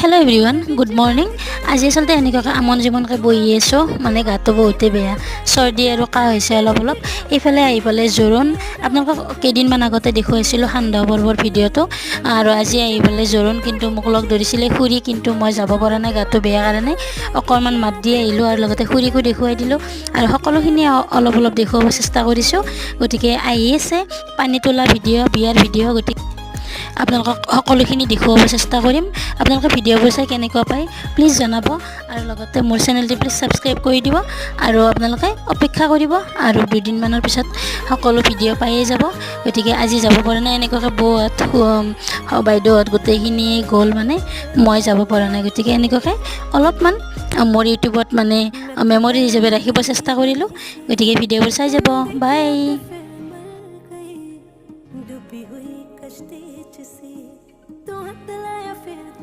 Hello everyone good morning आज आसलते एनेकुवाকৈ আমন জীমনকৈ বহি আছোঁ মানে গাটো বহুতেই বেয়া চৰ্দি আৰু কাহ হৈছে অলপ অলপ এইফালে আহি পেলাই জোৰোণ আপোনালোকক কেইদিনমান আগতে দেখুৱাইছিলোঁ সান্দহ পৰ্বৰ ভিডিঅ'টো আৰু আজি আহি পেলাই জোৰোণ কিন্তু মোক লগ ধৰিছিলে খুৰী কিন্তু মই যাব পৰা নাই গাটো বেয়া কাৰণে অকণমান মাত দি আহিলোঁ আৰু লগতে খুৰীকো দেখুৱাই দিলোঁ আৰু সকলোখিনি অলপ অলপ দেখুৱাব চেষ্টা কৰিছোঁ গতিকে আহি আছে পানী তোলা ভিডিঅ' বিয়াৰ ভিডিঅ' গতিকে আপোনালোকক সকলোখিনি দেখুৱাব চেষ্টা কৰিম আপোনালোকে ভিডিঅ'বোৰ চাই কেনেকুৱা পায় প্লিজ জনাব আৰু লগতে মোৰ চেনেলটো প্লিজ ছাবস্ক্ৰাইব কৰি দিব আৰু আপোনালোকে অপেক্ষা কৰিব আৰু দুদিনমানৰ পিছত সকলো ভিডিঅ' পায়েই যাব গতিকে আজি যাব পৰা নাই এনেকুৱাকৈ বৌহঁত বাইদেউহঁত গোটেইখিনি গ'ল মানে মই যাব পৰা নাই গতিকে এনেকুৱাকৈ অলপমান মোৰ ইউটিউবত মানে মেমৰি হিচাপে ৰাখিব চেষ্টা কৰিলোঁ গতিকে ভিডিঅ'বোৰ চাই যাব বাই।